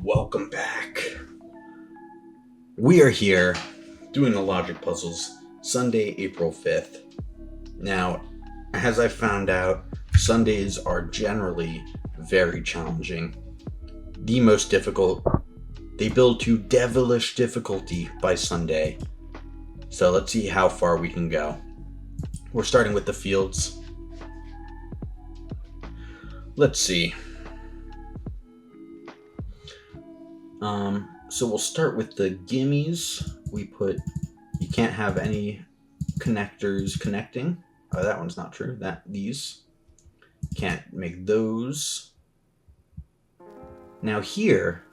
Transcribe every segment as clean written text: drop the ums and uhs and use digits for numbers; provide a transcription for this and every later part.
Welcome back. We are here doing the logic puzzles Sunday, April 5th. Now, as I found out, Sundays are generally very challenging. The most difficult. They build to devilish difficulty by Sunday. So let's see how far we can go. We're starting with the fields. Let's see. So we'll start with the gimmies. We put, you can't have any connectors connecting. Oh, that one's not true. These. Can't make those. Now here,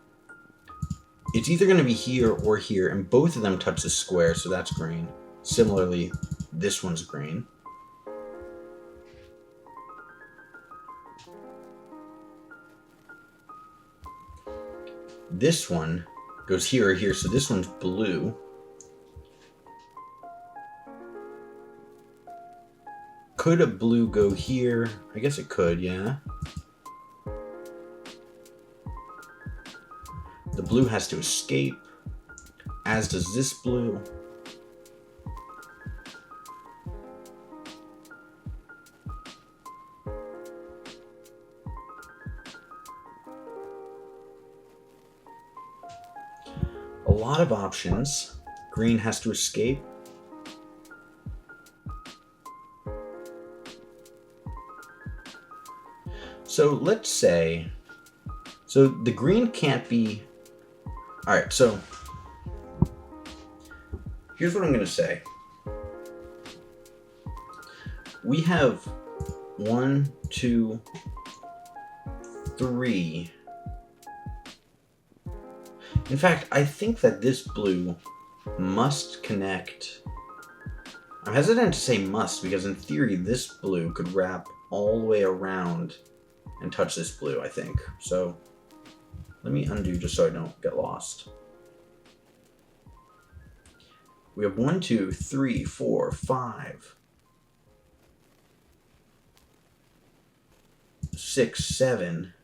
it's either going to be here or here, and both of them touch the square, so that's green. Similarly, this one's green. This one goes here or here, so this one's blue. Could a blue go here? I guess it could, yeah. The blue has to escape, as does this blue. A lot of options. Green has to escape. So let's say, so the green can't be, all right, so here's what I'm going to say. We have 1, 2, 3. In fact, I think that this blue must connect. I'm hesitant to say must because in theory this blue could wrap all the way around and touch this blue, I think. So let me undo just so I don't get lost. We have 1, 2, 3, 4, 5, 6, 7.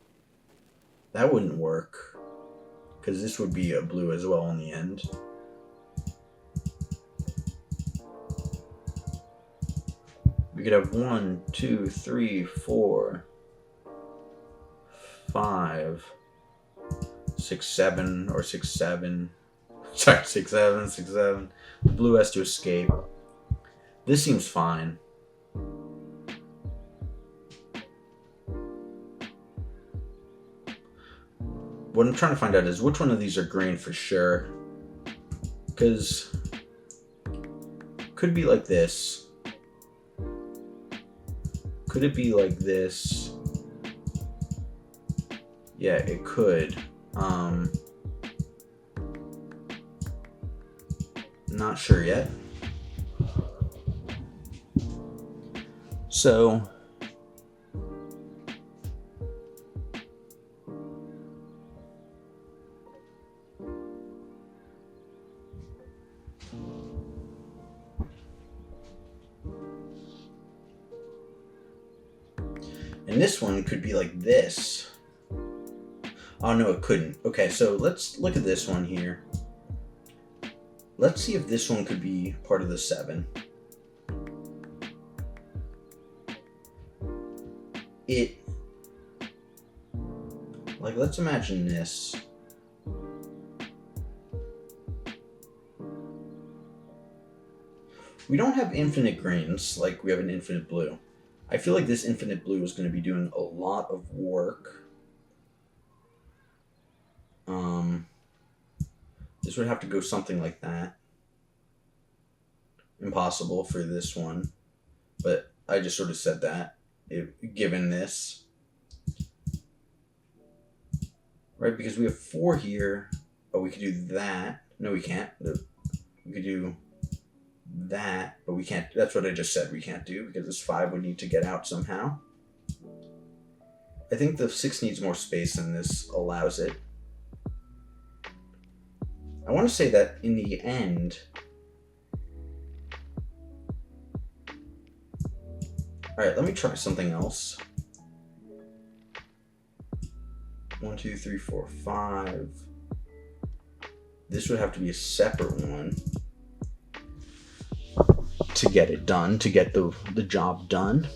That wouldn't work because this would be a blue as well in the end. We could have 1, 2, 3, 4, 5, 6, 7, or 6, 7. Sorry, 6, 7, 6, 7. The blue has to escape. This seems fine. What I'm trying to find out is which one of these are green for sure. Because could be like this. Could it be like this? Yeah, it could. Not sure yet. So and this one could be like this. Oh no, it couldn't. Okay, so let's look at this one here. Let's see if this one could be part of the 7. Like, let's imagine this. We don't have infinite greens like we have an infinite blue. I feel like this infinite blue is going to be doing a lot of work. This would have to go something like that. Impossible for this one, but I just sort of said that, given this. Right, because we have 4 here. Oh, we could do that. No, we can't. We could do that, but we can't. That's what I just said we can't do because this 5 would need to get out somehow. I think the 6 needs more space than this allows it. I want to say that in the end, all right, let me try something else. 1, 2, 3, 4, 5. This would have to be a separate one to get it done, to get the job done.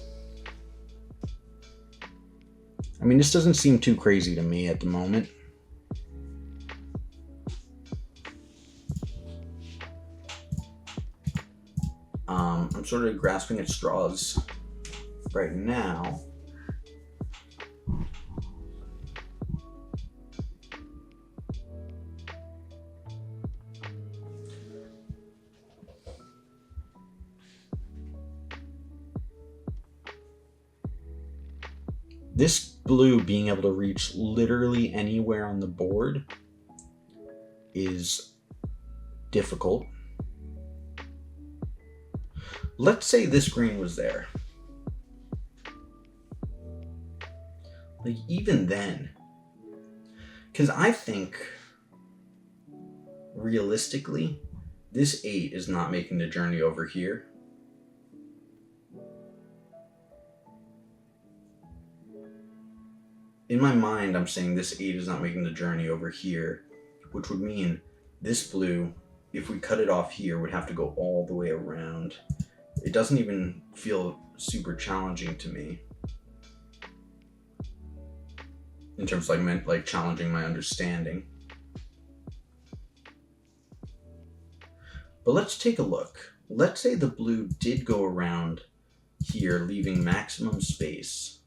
I mean, this doesn't seem too crazy to me at the moment. I'm sort of grasping at straws right now. This blue being able to reach literally anywhere on the board is difficult. Let's say this green was there. Like, even then, because I think realistically, this 8 is not making the journey over here. In my mind, I'm saying this 8 is not making the journey over here, which would mean this blue, if we cut it off here, would have to go all the way around. It doesn't even feel super challenging to me in terms of like challenging my understanding. But let's take a look. Let's say the blue did go around here, leaving maximum space.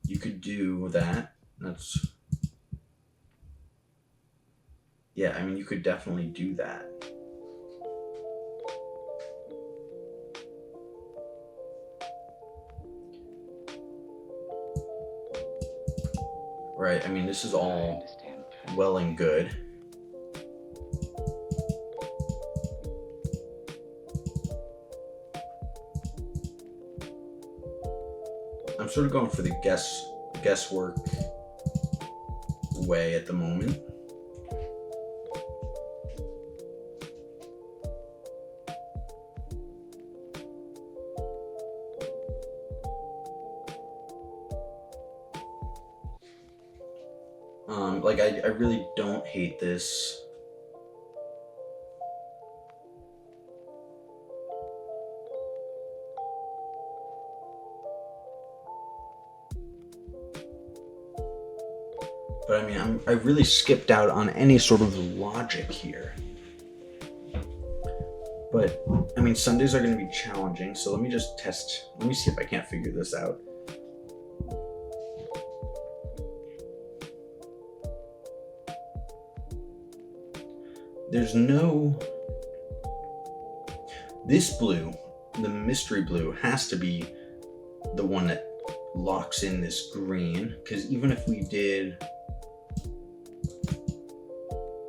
You could do that. Yeah, I mean, you could definitely do that. Right, I mean, this is all well and good. I'm sort of going for the guesswork way at the moment. Like, I really don't hate this. But I mean, I really skipped out on any sort of logic here. But I mean, Sundays are going to be challenging, so let me just test. Let me see if I can't figure this out. There's no... This blue, the mystery blue, has to be the one that locks in this green, because even if we did...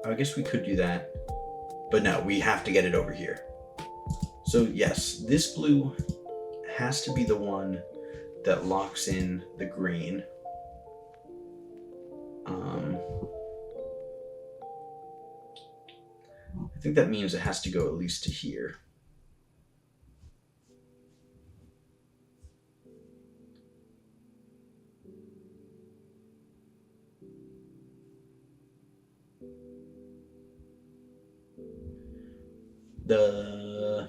I guess we could do that, but no, we have to get it over here. So yes, this blue has to be the one that locks in the green. I think that means it has to go at least to here. The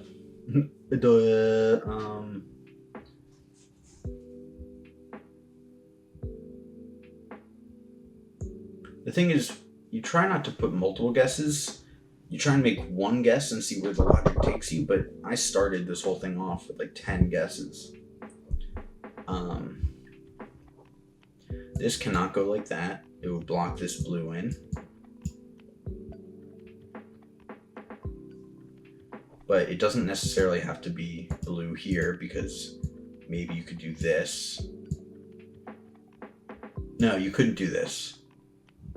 thing is, you try not to put multiple guesses. You try and make one guess and see where the logic takes you, but I started this whole thing off with like 10 guesses. This cannot go like that. It would block this blue in. But it doesn't necessarily have to be blue here, because maybe you could do this. No, you couldn't do this.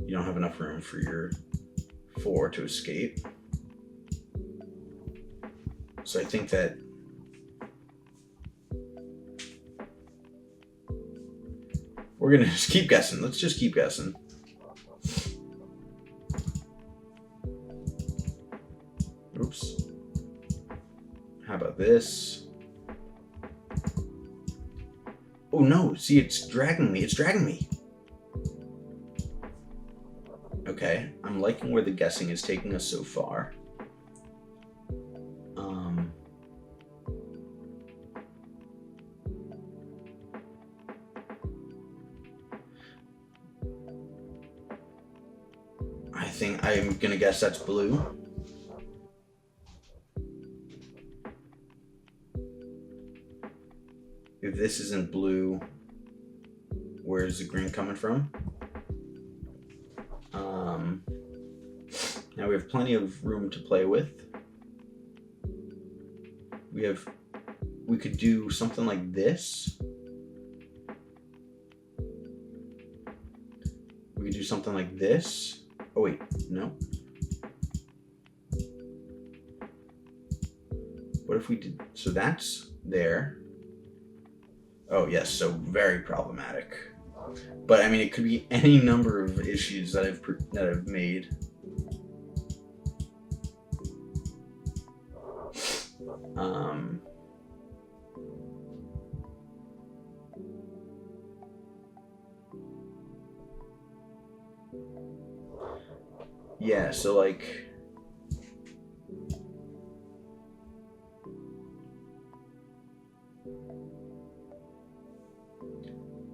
You don't have enough room for your 4 to escape. So I think that we're gonna just keep guessing. Let's just keep guessing. Oops. How about this? Oh no, see, it's dragging me. It's dragging me. Okay, I'm liking where the guessing is taking us so far. I think I'm gonna guess that's blue. If this isn't blue, where's the green coming from? Now we have plenty of room to play with. We could do something like this. We could do something like this. Oh wait, no. What if we did, so that's there. Oh yes, so very problematic. But I mean, it could be any number of issues that I've made. Yeah, so like,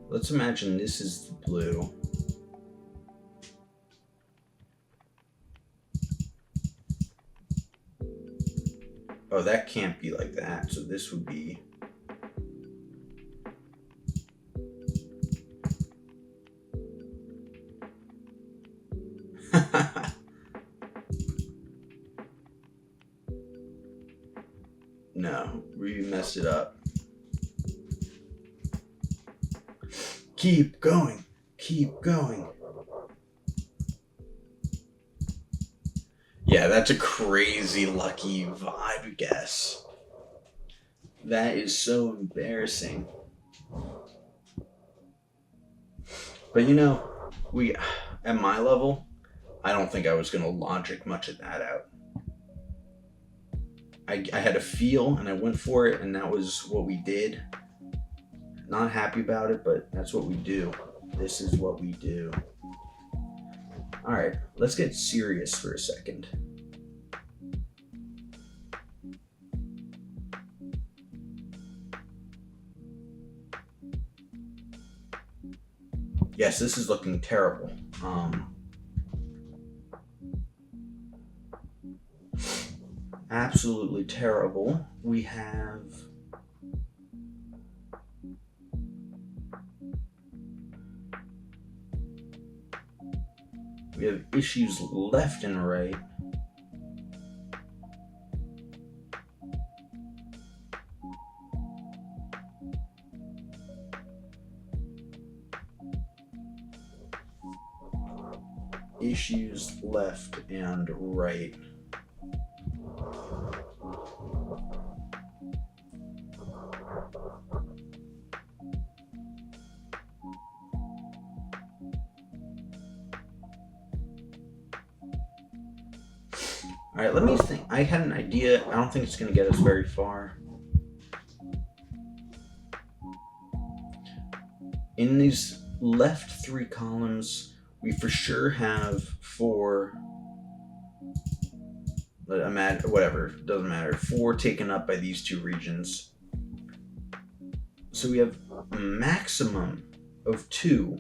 let's imagine this is the blue. Oh, that can't be like that, so this would be... No, we messed it up. Keep going. Keep going. Yeah, that's a crazy lucky vibe guess. That is so embarrassing. But you know, at my level, I don't think I was going to logic much of that out. I had a feel and I went for it, and that was what we did. Not happy about it, but that's what we do. This is what we do. All right, let's get serious for a second. Yes, this is looking terrible. Absolutely terrible. We have issues left and right. Issues left and right. All right, let me think. I had an idea. I don't think it's going to get us very far. In these left 3 columns, we for sure have 4, whatever, doesn't matter, 4 taken up by these 2 regions. So we have a maximum of 2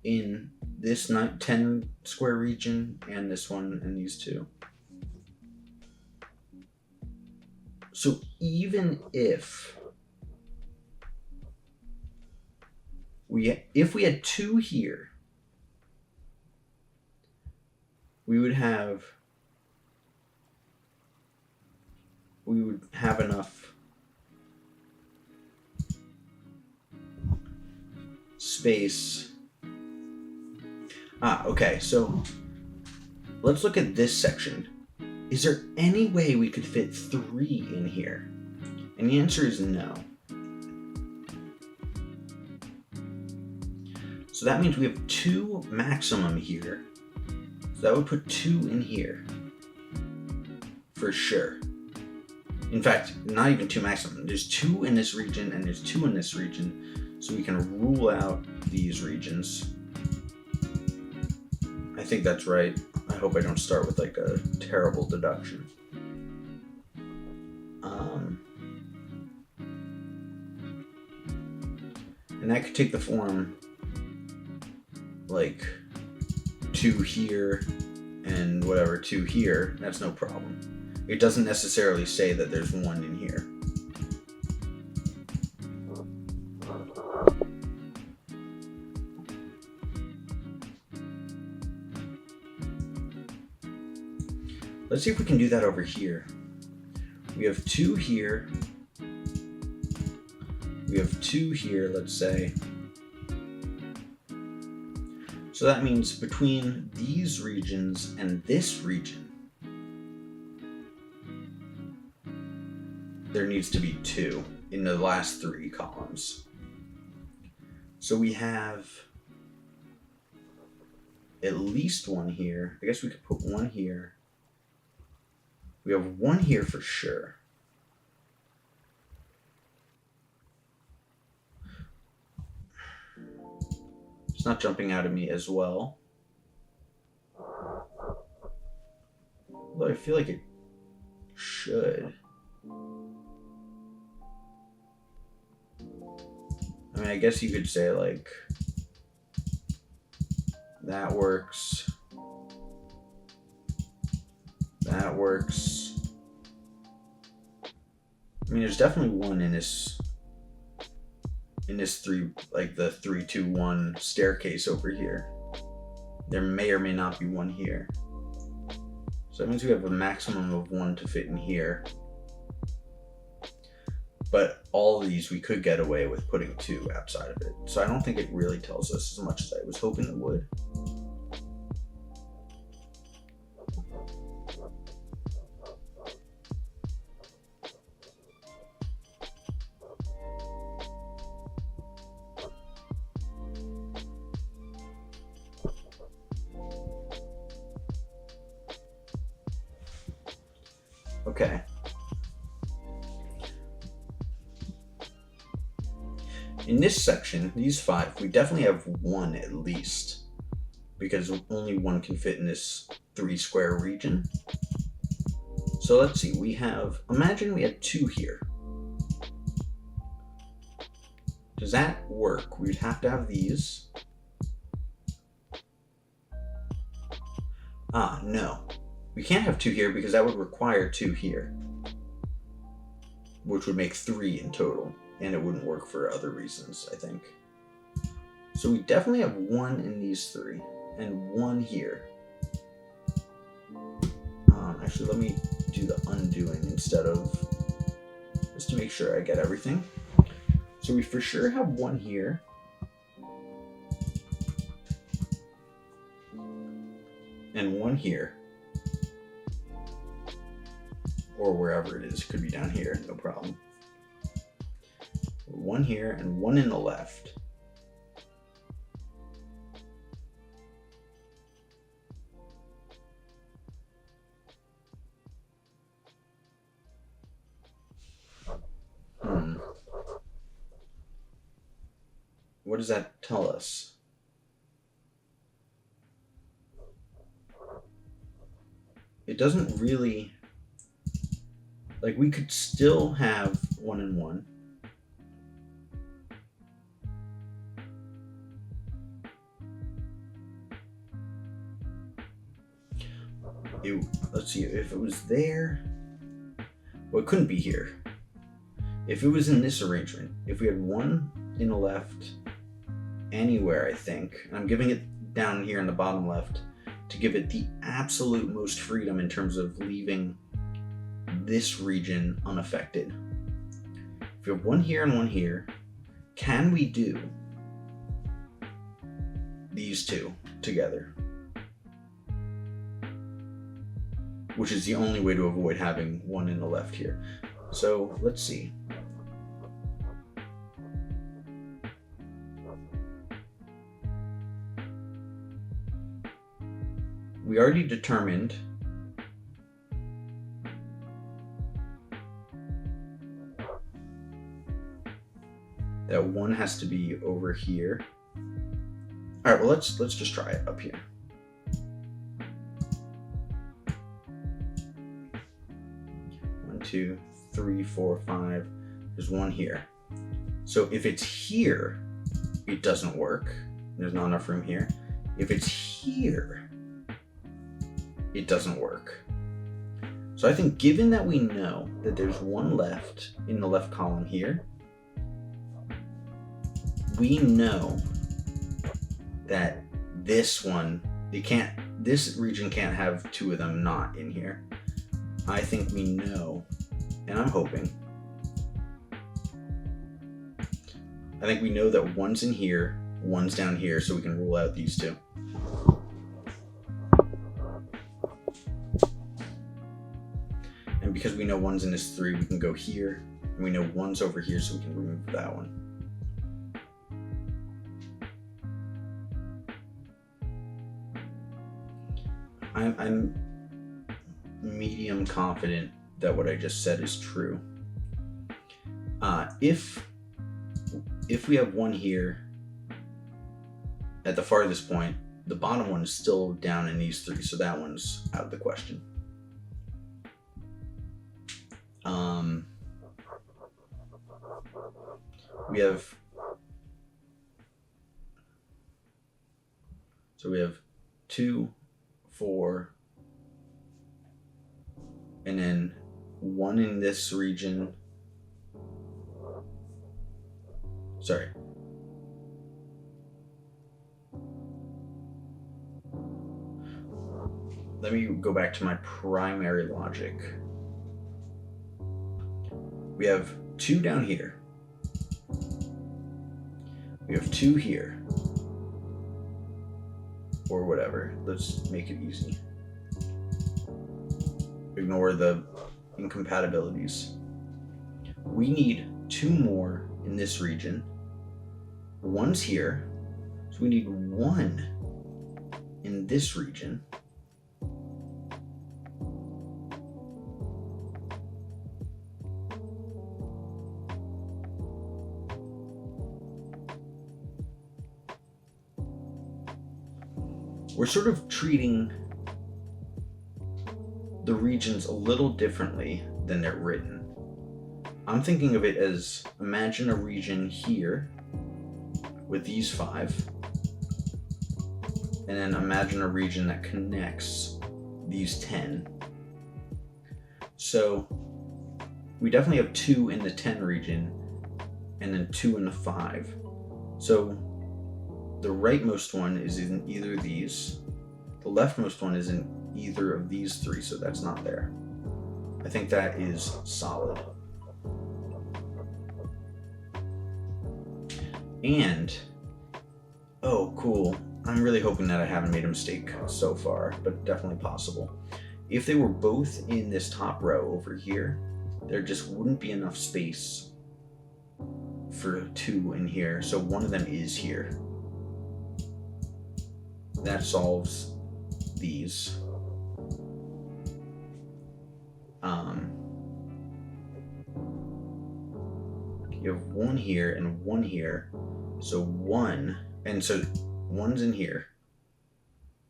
in this 10 square region and this one and these 2. So even if we had 2 here, we would have enough space. Okay, so let's look at this section. Is there any way we could fit 3 in here? And the answer is no. So that means we have 2 maximum here. So that would put 2 in here. For sure. In fact, not even 2 maximum. There's 2 in this region and there's 2 in this region. So we can rule out these regions. I think that's right. I hope I don't start with like a terrible deduction. And that could take the form like 2 here and whatever 2 here. That's no problem. It doesn't necessarily say that there's 1 in here. Let's see if we can do that over here. We have 2 here. We have 2 here, let's say. So that means between these regions and this region, there needs to be 2 in the last 3 columns. So we have at least 1 here. I guess we could put 1 here. We have 1 here for sure. It's not jumping out at me as well. Although I feel like it should. I mean, I guess you could say like that works. That works. I mean, there's definitely 1 in this 3, like the 3, 2, 1 staircase over here. There may or may not be 1 here. So that means we have a maximum of 1 to fit in here. But all of these we could get away with putting 2 outside of it. So I don't think it really tells us as much as I was hoping it would. Okay. In this section, these 5, we definitely have 1 at least, because only 1 can fit in this 3 square region. So let's see, we have, imagine we had 2 here. Does that work? We'd have to have these. No. We can't have 2 here because that would require 2 here, which would make 3 in total, and it wouldn't work for other reasons, I think. So we definitely have 1 in these 3, and 1 here. Actually, let me do the undoing instead of, just to make sure I get everything. So we for sure have 1 here. And 1 here. Or wherever it is. It could be down here, no problem. 1 here and 1 in the left. What does that tell us? It doesn't really... Like, we could still have 1 and 1. Let's see, if it was there... Well, it couldn't be here. If it was in this arrangement, if we had 1 in the left, anywhere, I think, and I'm giving it down here in the bottom left to give it the absolute most freedom in terms of leaving this region unaffected. If we have 1 here and 1 here, can we do these 2 together? Which is the only way to avoid having 1 in the left here. So let's see. We already determined that 1 has to be over here. All right, well, let's just try it up here. 2, 3, 4, 5. There's 1 here. So if it's here, it doesn't work. There's not enough room here. If it's here, it doesn't work. So I think given that we know that there's 1 left in the left column here, we know that this one, this region can't have 2 of them not in here. I think we know, and I'm hoping, I think we know that 1's in here, 1's down here, so we can rule out these 2. And because we know 1's in this 3, we can go here, and we know 1's over here, so we can remove that one. I'm medium confident that what I just said is true. If we have 1 here at the farthest point, the bottom one is still down in these 3, so that one's out of the question. We have 2, 4, and then 1 in this region. Sorry. Let me go back to my primary logic. We have 2 down here. We have 2 here. Or whatever. Let's make it easy. Ignore the incompatibilities. We need 2 more in this region. 1's here. So we need 1 in this region. We're sort of treating the regions a little differently than they're written. I'm thinking of it as, imagine a region here with these 5, and then imagine a region that connects these 10. So we definitely have 2 in the 10 region and then 2 in the 5. So the rightmost one is in either of these. The leftmost one is in either of these 3, so that's not there. I think that is solid. And, oh cool, I'm really hoping that I haven't made a mistake so far, but definitely possible. If they were both in this top row over here, there just wouldn't be enough space for 2 in here, so one of them is here. That solves these. You have 1 here and 1 here, so 1, and so 1's in here.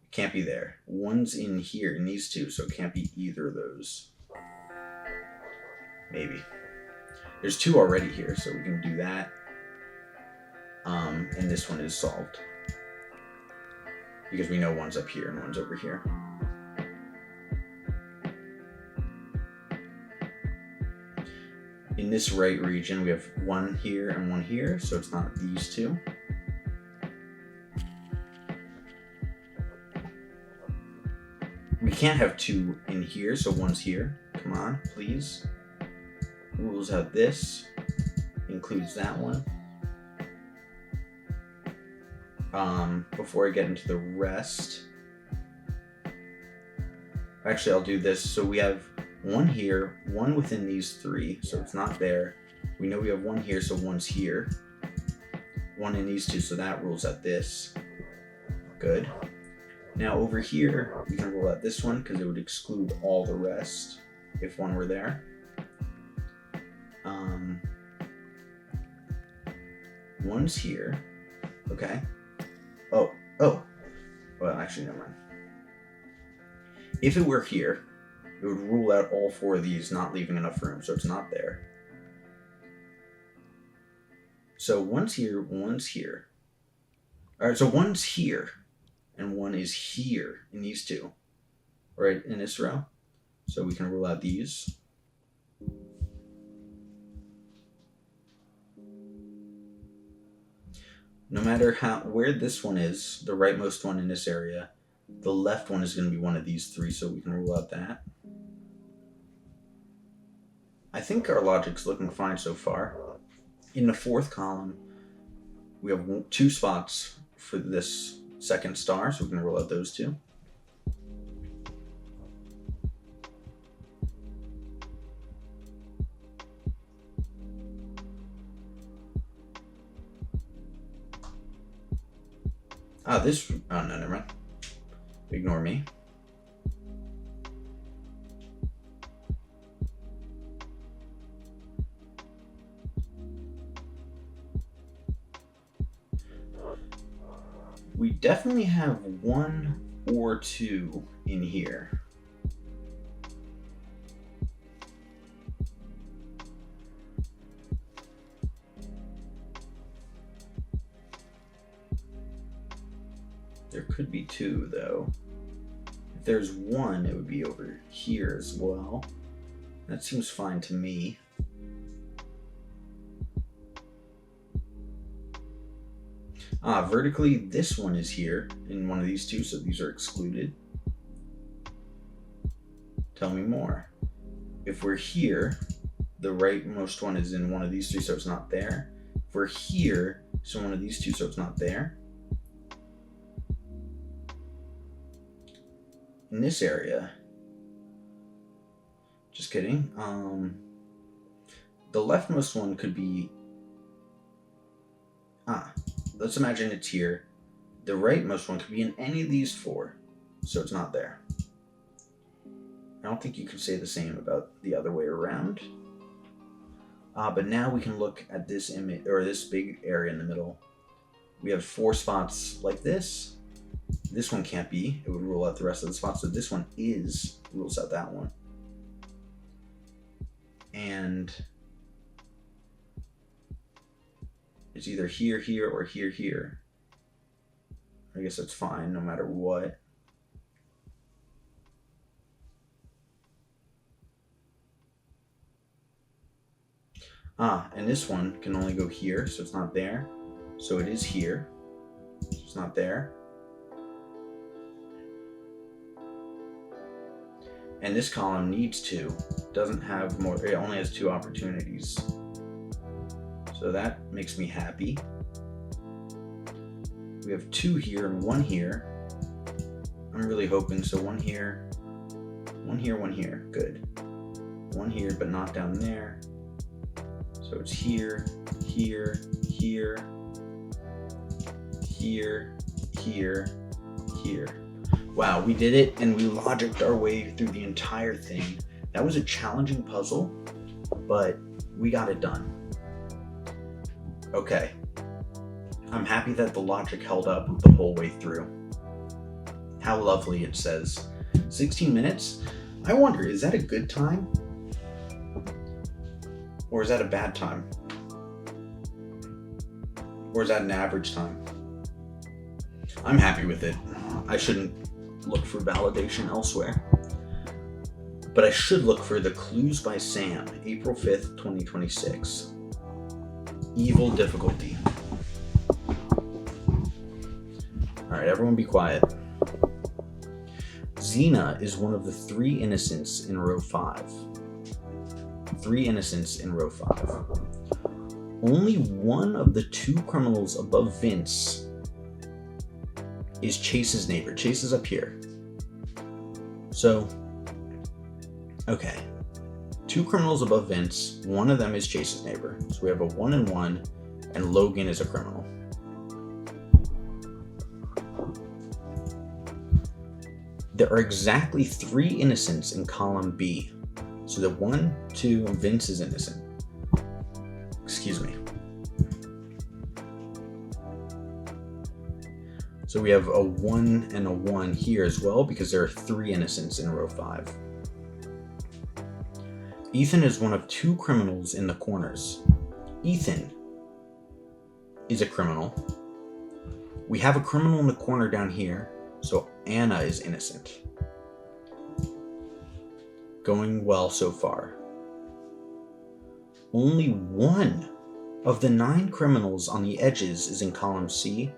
It can't be there. 1's in here in these 2, so it can't be either of those. Maybe. There's 2 already here, so we can do that. And this one is solved, because we know 1's up here and 1's over here. In this right region, we have 1 here and 1 here, so it's not these 2. We can't have 2 in here, so 1's here. Come on, please. Rules out this. Includes that one. Before I get into the rest, actually I'll do this. So we have 1 here, 1 within these 3, so it's not there. We know we have 1 here, so 1's here. 1 in these 2, so that rules out this. Good. Now over here, we can rule out this one because it would exclude all the rest if 1 were there. 1's here. Okay. Oh. Well, actually, never mind. If it were here, it would rule out all 4 of these, not leaving enough room, so it's not there. So one's here, one's here. All right, so one's here, and one is here in these 2, right, in this row. So we can rule out these. No matter where this one is, the rightmost one in this area, the left one is going to be one of these 3, so we can rule out that. I think our logic's looking fine so far. In the 4th column, we have 2 spots for this second star, so we can rule out those 2. Oh no, never mind. Ignore me. We definitely have 1 or 2 in here. There could be 2 though. If there's 1, it would be over here as well. That seems fine to me. Vertically, this one is here in one of these 2, so these are excluded. Tell me more. If we're here, the rightmost one is in one of these 3, so it's not there. If we're here, so one of these 2, so it's not there. In this area, just kidding. The leftmost one could be, let's imagine it's here. The rightmost one could be in any of these 4, so it's not there. I don't think you could say the same about the other way around. But now we can look at this image, or this big area in the middle. We have 4 spots like this. This one can't be. It would rule out the rest of the spots. So this one rules out that one. And it's either here, here, or here, here. I guess that's fine no matter what. And this one can only go here, so it's not there. So it is here. So it's not there. And this column needs 2. Doesn't have more, it only has 2 opportunities. So that makes me happy. We have 2 here and 1 here. I'm really hoping, so 1 here, 1 here, 1 here, good. 1 here, but not down there. So it's here, here, here, here, here, here. Wow, we did it, and we logicked our way through the entire thing. That was a challenging puzzle, but we got it done. Okay. I'm happy that the logic held up the whole way through. How lovely, it says. 16 minutes? I wonder, is that a good time? Or is that a bad time? Or is that an average time? I'm happy with it. I shouldn't look for validation elsewhere. But I should look for the Clues by Sam, April 5th, 2026. Evil difficulty. Alright, everyone be quiet. Xena is one of the 3 innocents in row 5. 3 innocents in row 5. Only one of the 2 criminals above Vince is Chase's neighbor. Chase is up here. So, okay. 2 criminals above Vince, one of them is Chase's neighbor. So we have a 1 and 1, and Logan is a criminal. There are exactly 3 innocents in column B. So the 1, 2, and Vince is innocent. Excuse me. So we have a 1 and a 1 here as well, because there are 3 innocents in row 5. Ethan is one of 2 criminals in the corners. Ethan is a criminal. We have a criminal in the corner down here, so Anna is innocent. Going well so far. Only 1 of the 9 criminals on the edges is in column C.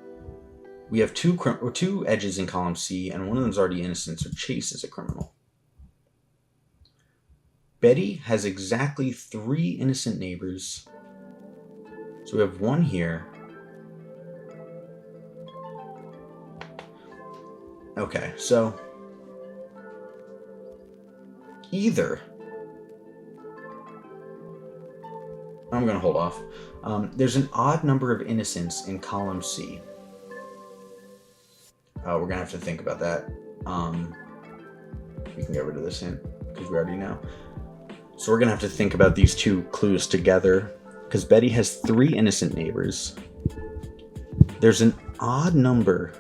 We have 2 edges in column C, and one of them is already innocent, so Chase is a criminal. Betty has exactly 3 innocent neighbors. So we have 1 here. Okay, so either I'm going to hold off. There's an odd number of innocents in column C. We're going to have to think about that. We can get rid of this hint because we already know. So we're going to have to think about these 2 clues together because Betty has 3 innocent neighbors. There's an odd number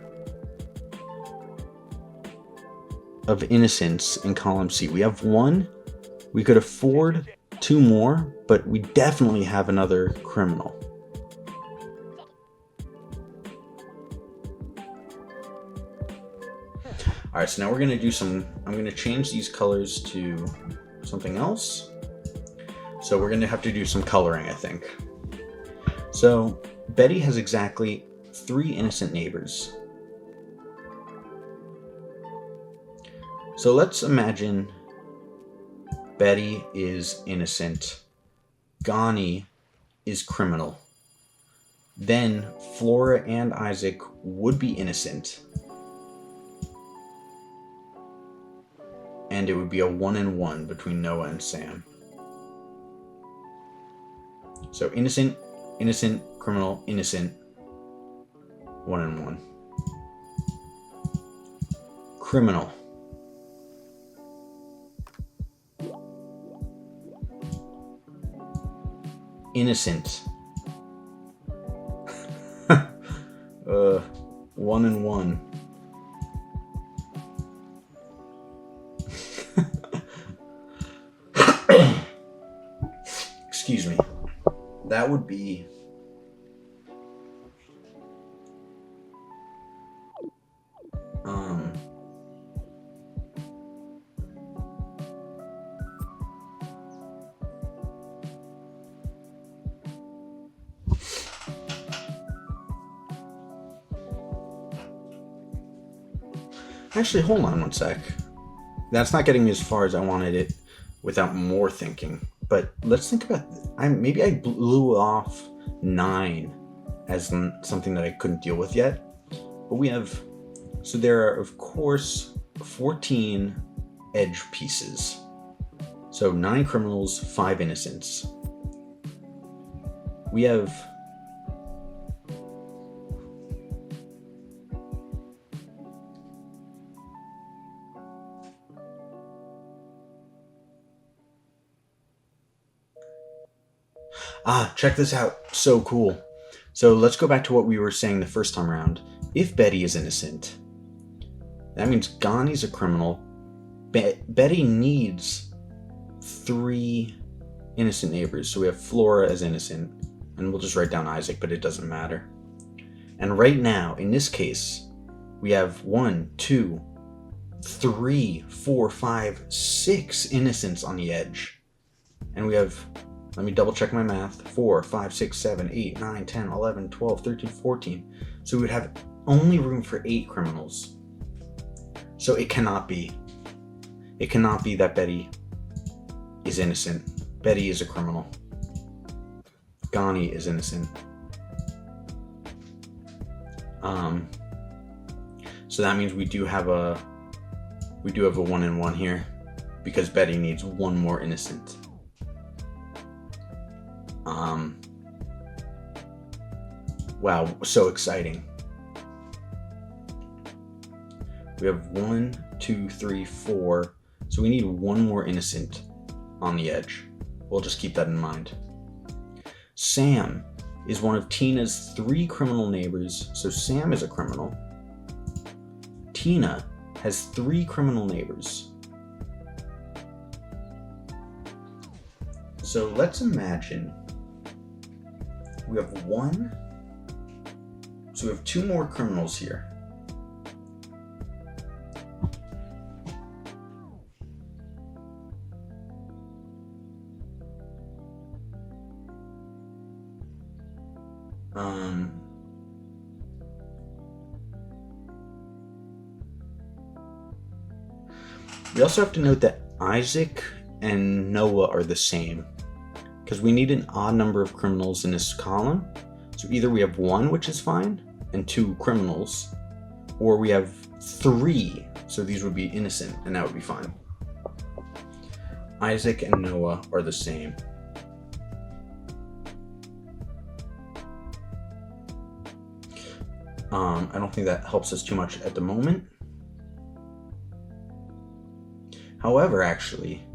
of innocents in column C. We have 1. We could afford 2 more, but we definitely have another criminal. All right, so now we're going to do I'm going to change these colors to something else. So we're going to have to do some coloring, I think. So Betty has exactly 3 innocent neighbors. So let's imagine Betty is innocent. Gani is criminal. Then Flora and Isaac would be innocent. And it would be a 1-1 between Noah and Sam. So innocent, innocent, criminal, innocent, 1-1. Criminal. Innocent. 1-1. Excuse me. That would be actually, hold on one sec. That's not getting me as far as I wanted it without more thinking. But let's think about, maybe I blew off 9 as something that I couldn't deal with yet. But we have, so there are, of course, 14 edge pieces. So 9 criminals, 5 innocents. We have check this out. So cool. So let's go back to what we were saying the first time around. If Betty is innocent, that means Gani's a criminal. Betty needs 3 innocent neighbors. So we have Flora as innocent, and we'll just write down Isaac, but it doesn't matter. And right now, in this case, we have 1, 2, 3, 4, 5, 6 innocents on the edge. And we have, let me double check my math, 4, 5, 6, 7, 8, 9, 10, 11, 12, 13, 14. So we would have only room for 8 criminals. So it cannot be that Betty is innocent. Betty is a criminal. Gani is innocent. So that means we do have a 1-1 here because Betty needs 1 more innocent. Wow, so exciting. We have 1, 2, 3, 4. So we need 1 more innocent on the edge. We'll just keep that in mind. Sam is one of Tina's 3 criminal neighbors, so Sam is a criminal. Tina has 3 criminal neighbors. So let's imagine we have one. So we have two more criminals here. We also have to note that Isaac and Noah are the same, because we need an odd number of criminals in this column. So either we have one, which is fine, and two criminals, or we have three, so these would be innocent, and that would be fine. Isaac and Noah are the same. I don't think that helps us too much at the moment. However, actually,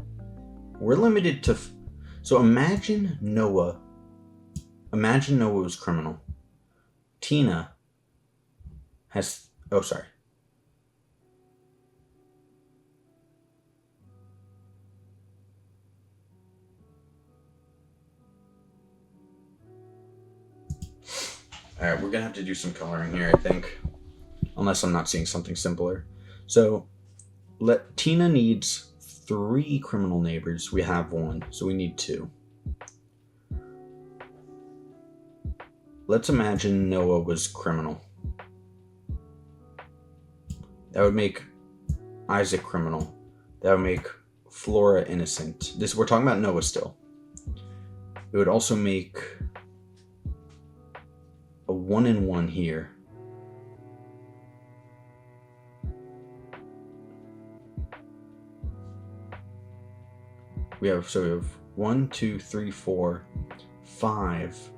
we're limited to... So imagine Noah was criminal. Tina has... Oh, sorry. Alright, we're gonna have to do some coloring here, I think. Unless I'm not seeing something simpler. So, Tina needs 3 criminal neighbors. We have 1, so we need 2. Let's imagine Noah was criminal. That would make Isaac criminal. That would make Flora innocent. We're talking about Noah still. It would also make a 1 and 1 here. We have 1, 2, 3, 4, 5.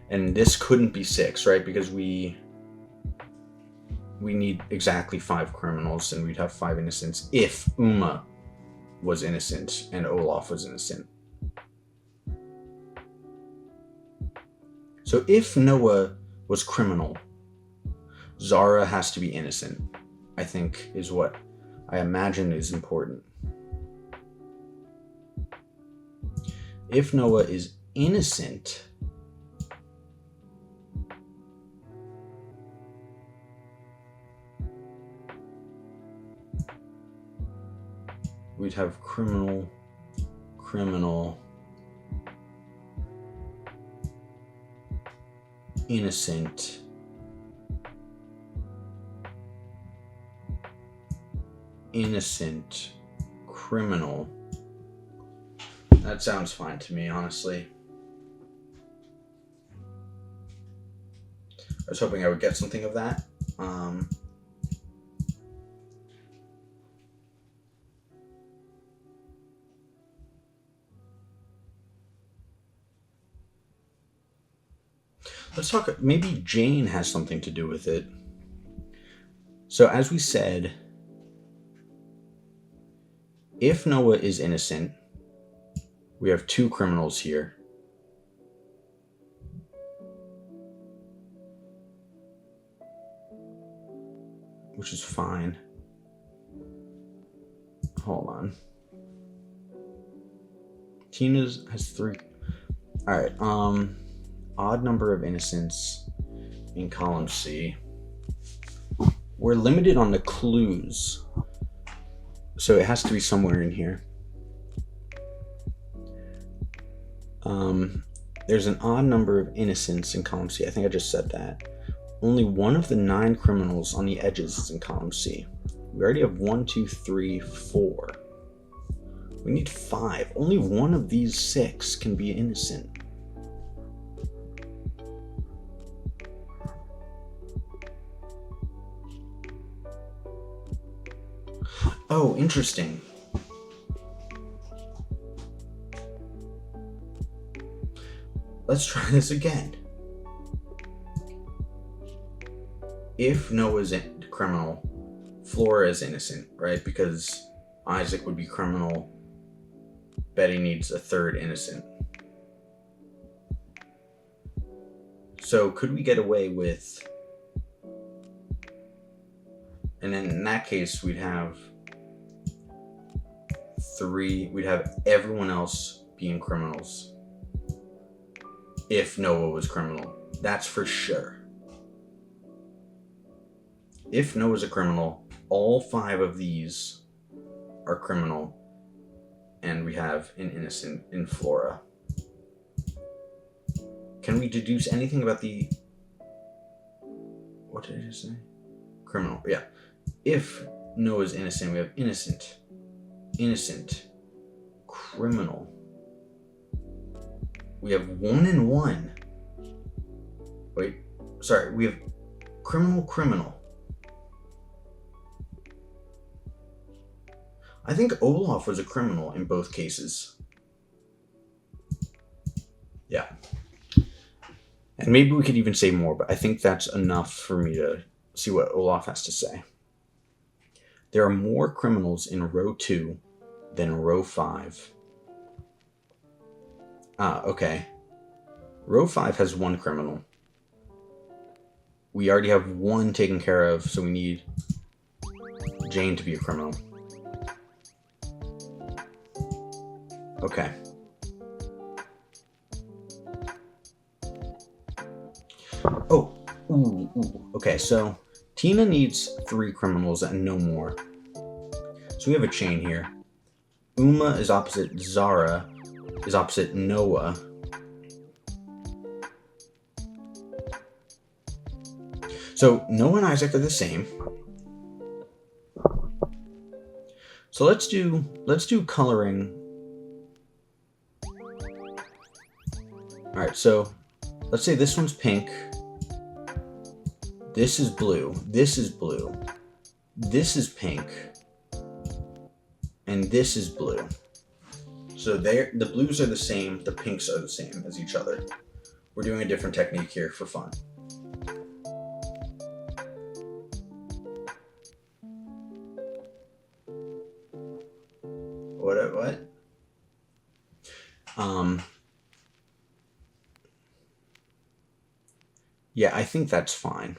And this couldn't be 6, right? Because we need exactly 5 criminals, and we'd have 5 innocents if Uma was innocent and Olaf was innocent. So if Noah was criminal, Zara has to be innocent, I think, is what I imagine is important. If Noah is innocent, we'd have criminal, innocent, criminal. That sounds fine to me, honestly. I was hoping I would get something of that. Let's talk, maybe Jane has something to do with it. So as we said, if Noah is innocent, we have 2 criminals here. Which is fine. Hold on. Tina has 3. Alright, odd number of innocents in column C. We're limited on the clues, so it has to be somewhere in here. There's an odd number of innocents in column C. I think I just said that. Only one of the 9 criminals on the edges is in column C. We already have 1, 2, 3, 4. We need 5. Only one of these 6 can be innocent. Oh, interesting. Let's try this again. If Noah's criminal, Flora is innocent, right? Because Isaac would be criminal. Betty needs a 3rd innocent. So could we get away with... And then in that case, we'd have 3... We'd have everyone else being criminals. If Noah was criminal. That's for sure. If Noah's a criminal, all 5 of these are criminal. And we have an innocent in Flora. Can we deduce anything about the... What did I just say? Criminal, yeah. If Noah's innocent, we have innocent, criminal. We have 1 and 1. Wait, sorry, we have criminal. I think Olaf was a criminal in both cases. Yeah. And maybe we could even say more, but I think that's enough for me to see what Olaf has to say. There are more criminals in row 2 than row 5. Okay. Row 5 has 1 criminal. We already have 1 taken care of, so we need Jane to be a criminal. Okay. Oh, ooh. Okay, so Tina needs 3 criminals and no more. So we have a chain here. Uma is opposite Zara, is opposite Noah. So Noah and Isaac are the same. So let's do coloring. All right, so let's say this one's pink. This is blue. This is blue. This is pink. And this is blue. So the blues are the same, the pinks are the same as each other. We're doing a different technique here for fun. What? Yeah, I think that's fine.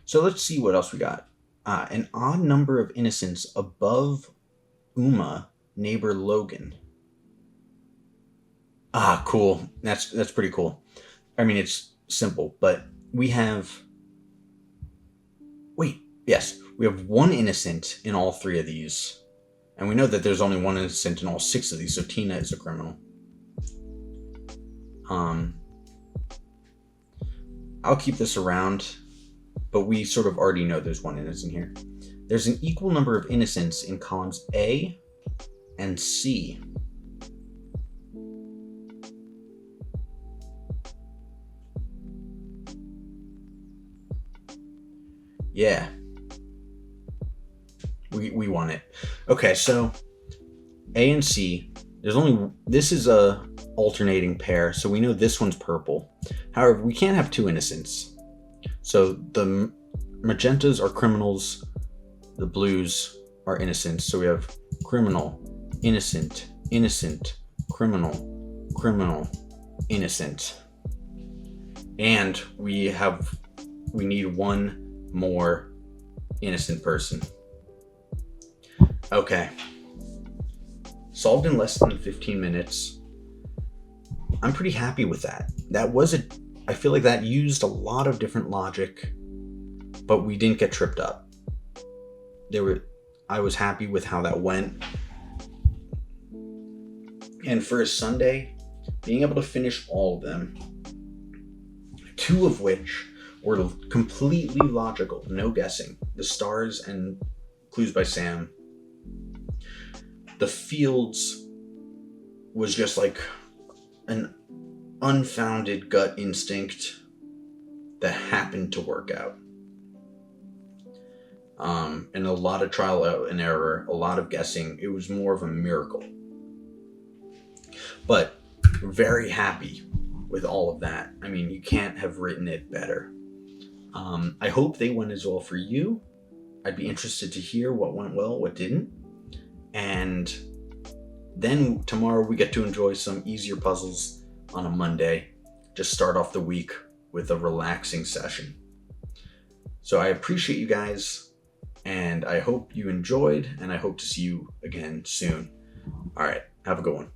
So let's see what else we got. An odd number of innocents above Uma, neighbor Logan. Cool. That's pretty cool. I mean, it's simple, but we have... Wait, yes. We have 1 innocent in all 3 of these. And we know that there's only 1 innocent in all 6 of these, so Tina is a criminal. I'll keep this around, but we sort of already know there's 1 innocent here. There's an equal number of innocents in columns A and C. Yeah. We want it. Okay, so A and C, this is a alternating pair, so we know this one's purple. However, we can't have 2 innocents. So the magentas are criminals, the blues are innocents. So we have criminal, innocent, criminal, innocent. And we need 1 more innocent person. Okay. Solved in less than 15 minutes. I'm pretty happy with that. I feel like that used a lot of different logic, but we didn't get tripped up. I was happy with how that went. And for a Sunday, being able to finish all of them, 2 of which were completely logical, no guessing. The Stars and Clues by Sam. The Fields was just like an unfounded gut instinct that happened to work out. And a lot of trial and error, a lot of guessing. It was more of a miracle. But very happy with all of that. I mean, you can't have written it better. I hope they went as well for you. I'd be interested to hear what went well, what didn't. And then tomorrow we get to enjoy some easier puzzles on a Monday. Just start off the week with a relaxing session. So I appreciate you guys, And I hope you enjoyed, and I hope to see you again soon. All right, have a good one.